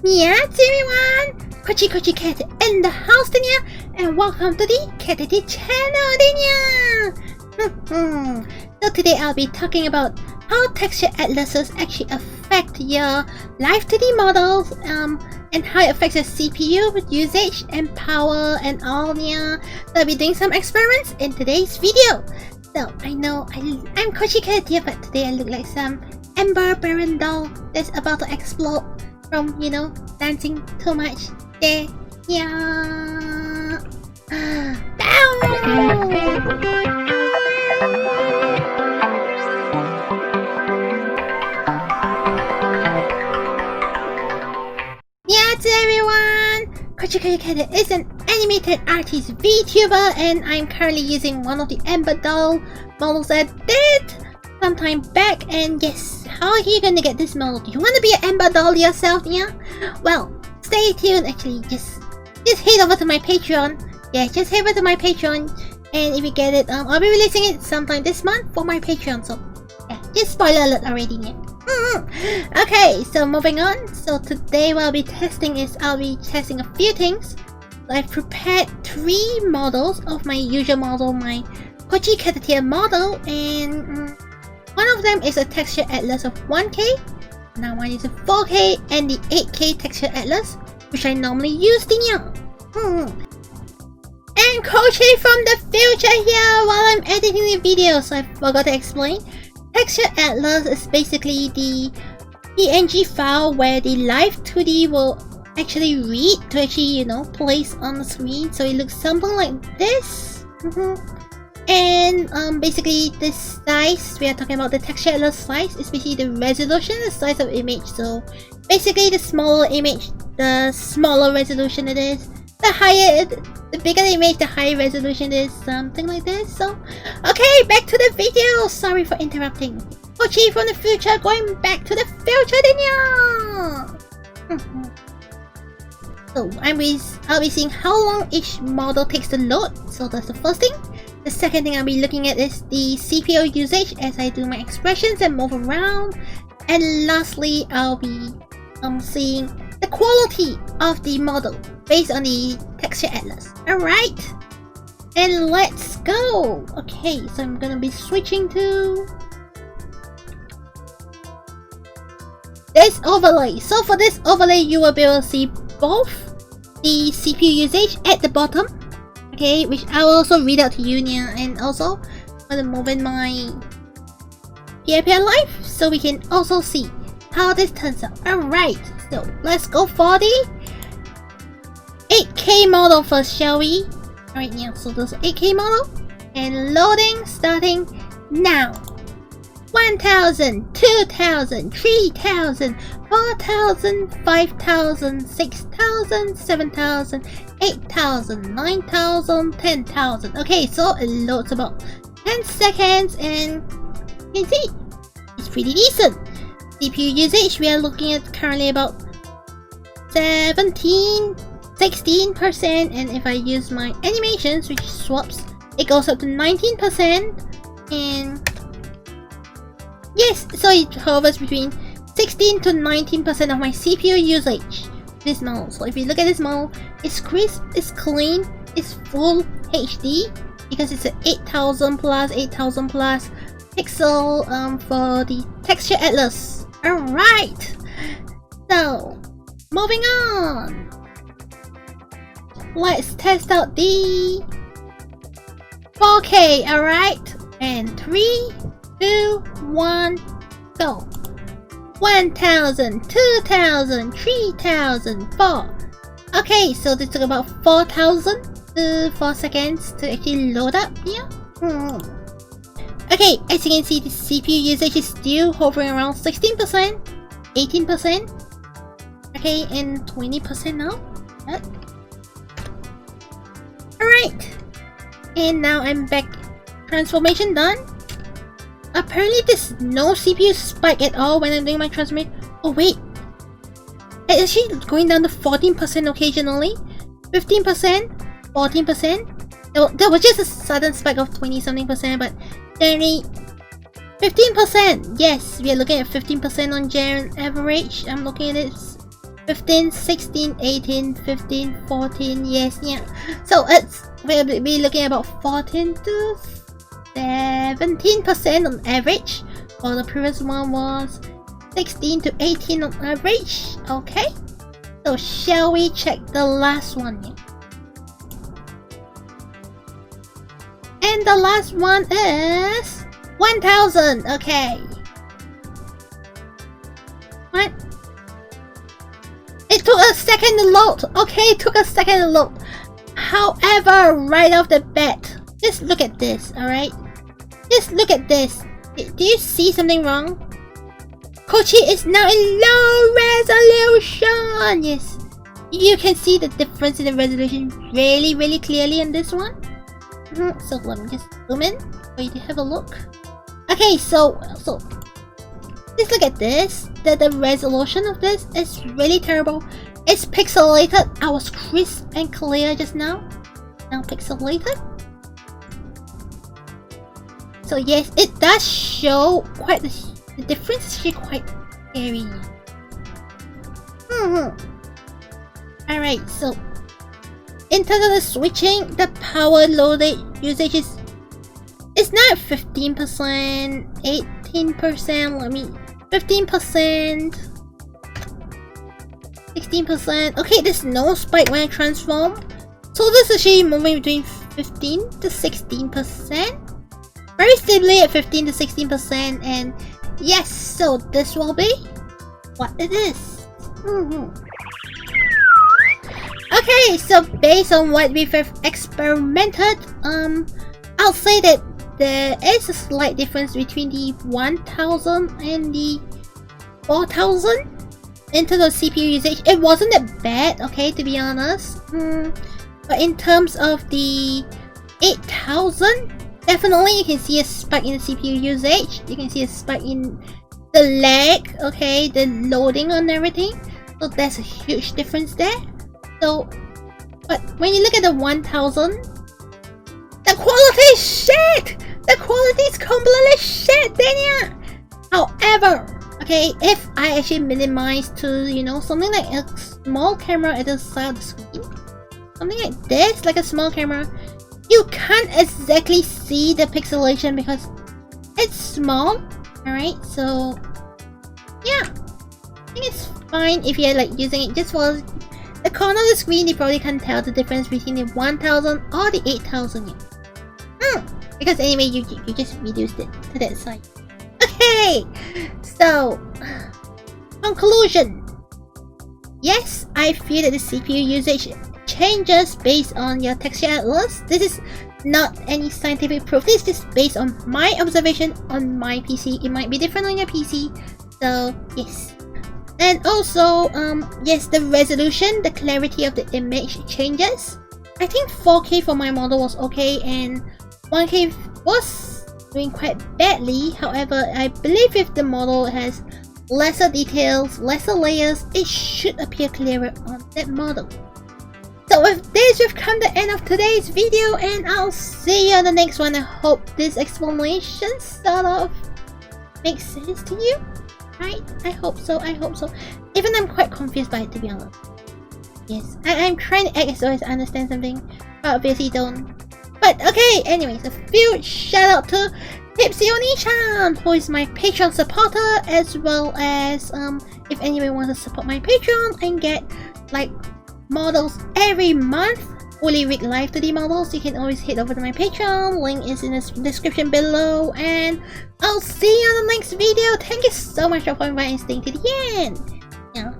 Yes, everyone! Kochi Cat in the house, Dania, and welcome to the Caturteer-Channel, Dania! So today I'll be talking about how texture atlases actually affect your Live2D models, and how it affects your CPU usage and power and all, yeah. So I'll be doing some experiments in today's video. So I know I'm Kochi Cat here, but today I look like some Ember Baron doll that's about to explode from, you know, dancing too much. There, yeah. Down. Yes, everyone! Kochi Cat is an animated artist VTuber, and I'm currently using one of the Ember doll models I did sometime back. And yes, how are you gonna get this model? Do you want to be an Ember doll yourself? Yeah? Well, stay tuned. Actually, just head over to my Patreon. Yeah, just head over to my Patreon, and if you get it, I'll be releasing it sometime this month for my Patreon. So yeah, just spoiler alert already. Yeah. Okay, so moving on. So today what I'll be testing is a few things. I've prepared 3 models of my usual model, my Kochi Caturteer model, and one of them is a texture atlas of 1K, now one is a 4K and the 8K texture atlas, which I normally use. And Kochi from the future here while I'm editing the video, so I forgot to explain. Texture atlas is basically the PNG file where the Live2D will actually read to actually, you know, place on the screen, so it looks something like this. And basically this size, we are talking about the texture atlas size, is basically the resolution, the size of image. So basically the smaller image, the smaller resolution it is, the bigger the image, the higher resolution is, something like this. So okay, back to the video. Sorry for interrupting. Kochi from the future, going back to the future, So I'll be seeing how long each model takes to load. So that's the first thing. The second thing I'll be looking at is the CPU usage as I do my expressions and move around. And lastly, I'll be seeing the quality of the model based on the texture atlas. Alright, and let's go. Okay, so I'm gonna be switching to this overlay. So for this overlay, you will be able to see both the CPU usage at the bottom, okay, which I will also read out to you now, and also I'm gonna move in my PrprLive so we can also see how this turns out. Alright, so let's go for the 8K model first, shall we? Alright, yeah, so there's 8K model, and loading starting now. 1000, 2000, 3000, 4000, 5000, 6000, 7000, 8000, 9000, 10,000. Okay, so it loads about 10 seconds, and you can see it's pretty decent. CPU usage, we are looking at currently about 16%, and if I use my animations, which swaps, it goes up to 19%, and yes, so it hovers between 16 to 19% of my CPU usage. This model. So if you look at this model, it's crisp, it's clean, it's full HD because it's an 8000 plus pixel for the texture atlas. Alright, so moving on. Let's test out the 4K. Alright, and 3, 2, 1, go. 1000, 2000, 3000, 4. Okay, so this took about 4000 to 4 seconds to actually load up here. Okay, as you can see, the CPU usage is still hovering around 16%, 18%, okay, and 20% now. Alright, and now I'm back. Transformation done. Apparently there's no CPU spike at all when I'm doing my transformation. Oh wait, it's actually going down to 14% occasionally, 15%, 14%. There was just a sudden spike of 20 something percent, but generally 15%. Yes, we are looking at 15% on general average. I'm looking at it 15, 16, 18, 15, 14, yes, yeah. So we'll be looking at about 14 to 17% on average, while the previous one was 16 to 18 on average. Okay, so shall we check the last one? Yeah. And the last one is 1000. Okay. What? It took a second to load. Okay, it took a second to load. However, right off the bat, just look at this, alright? Just look at this. Do you see something wrong? Kochi is now in low resolution! Yes. You can see the difference in the resolution really clearly in this one. So let me just zoom in for you to have a look. Okay, so just look at this. The resolution of this is really terrible. It's pixelated. I was crisp and clear just now. Now pixelated. So yes, it does show quite the difference is actually quite scary. Alright, so in terms of the switching, the power loaded usage is now 15%, 18%, let me 15%, 16%. Okay, there's no spike when I transform. So this is actually moving between 15 to 16%. Very stably at 15 to 16%, and yes, so this will be what it is. Okay, so based on what we've experimented, I'll say that there is a slight difference between the 1000 and the 4000 in terms of CPU usage. It wasn't that bad, okay, to be honest. But in terms of the 8000, definitely you can see a spike in the CPU usage. You can see a spike in the lag, okay, the loading on everything. So there's a huge difference there. So, but when you look at the 1000, the quality is shit! The quality is completely shit, Dania! However, okay, if I actually minimize to, you know, something like a small camera at the side of the screen, something like this, like a small camera, you can't exactly see the pixelation because it's small, alright? So, yeah, I think it's fine if you're like using it just for the corner of the screen. You probably can't tell the difference between the 1000 or the 8000. Because anyway, you just reduced it to that side. Okay, so conclusion. Yes, I feel that the CPU usage changes based on your texture atlas. This is not any scientific proof. This is just based on my observation on my PC. It might be different on your PC. So yes. And also, yes, the resolution, the clarity of the image changes. I think 4K for my model was okay, and 1K was doing quite badly. However, I believe if the model has lesser details, lesser layers, it should appear clearer on that model. So with this, we've come to the end of today's video, and I'll see you on the next one. I hope this explanation sort of makes sense to you. Right? I hope so, I hope so. Even I'm quite confused by it, to be honest. Yes, I'm trying to act as though I understand something, but obviously don't. But okay, anyways, a huge shout out to Tipsy Oni-chan, who is my Patreon supporter, as well as if anyone wants to support my Patreon and get like models every month, fully rigged Live2D models, you can always head over to my Patreon. Link is in the description below, and I'll see you on the next video. Thank you so much for watching and staying to the end. Yeah.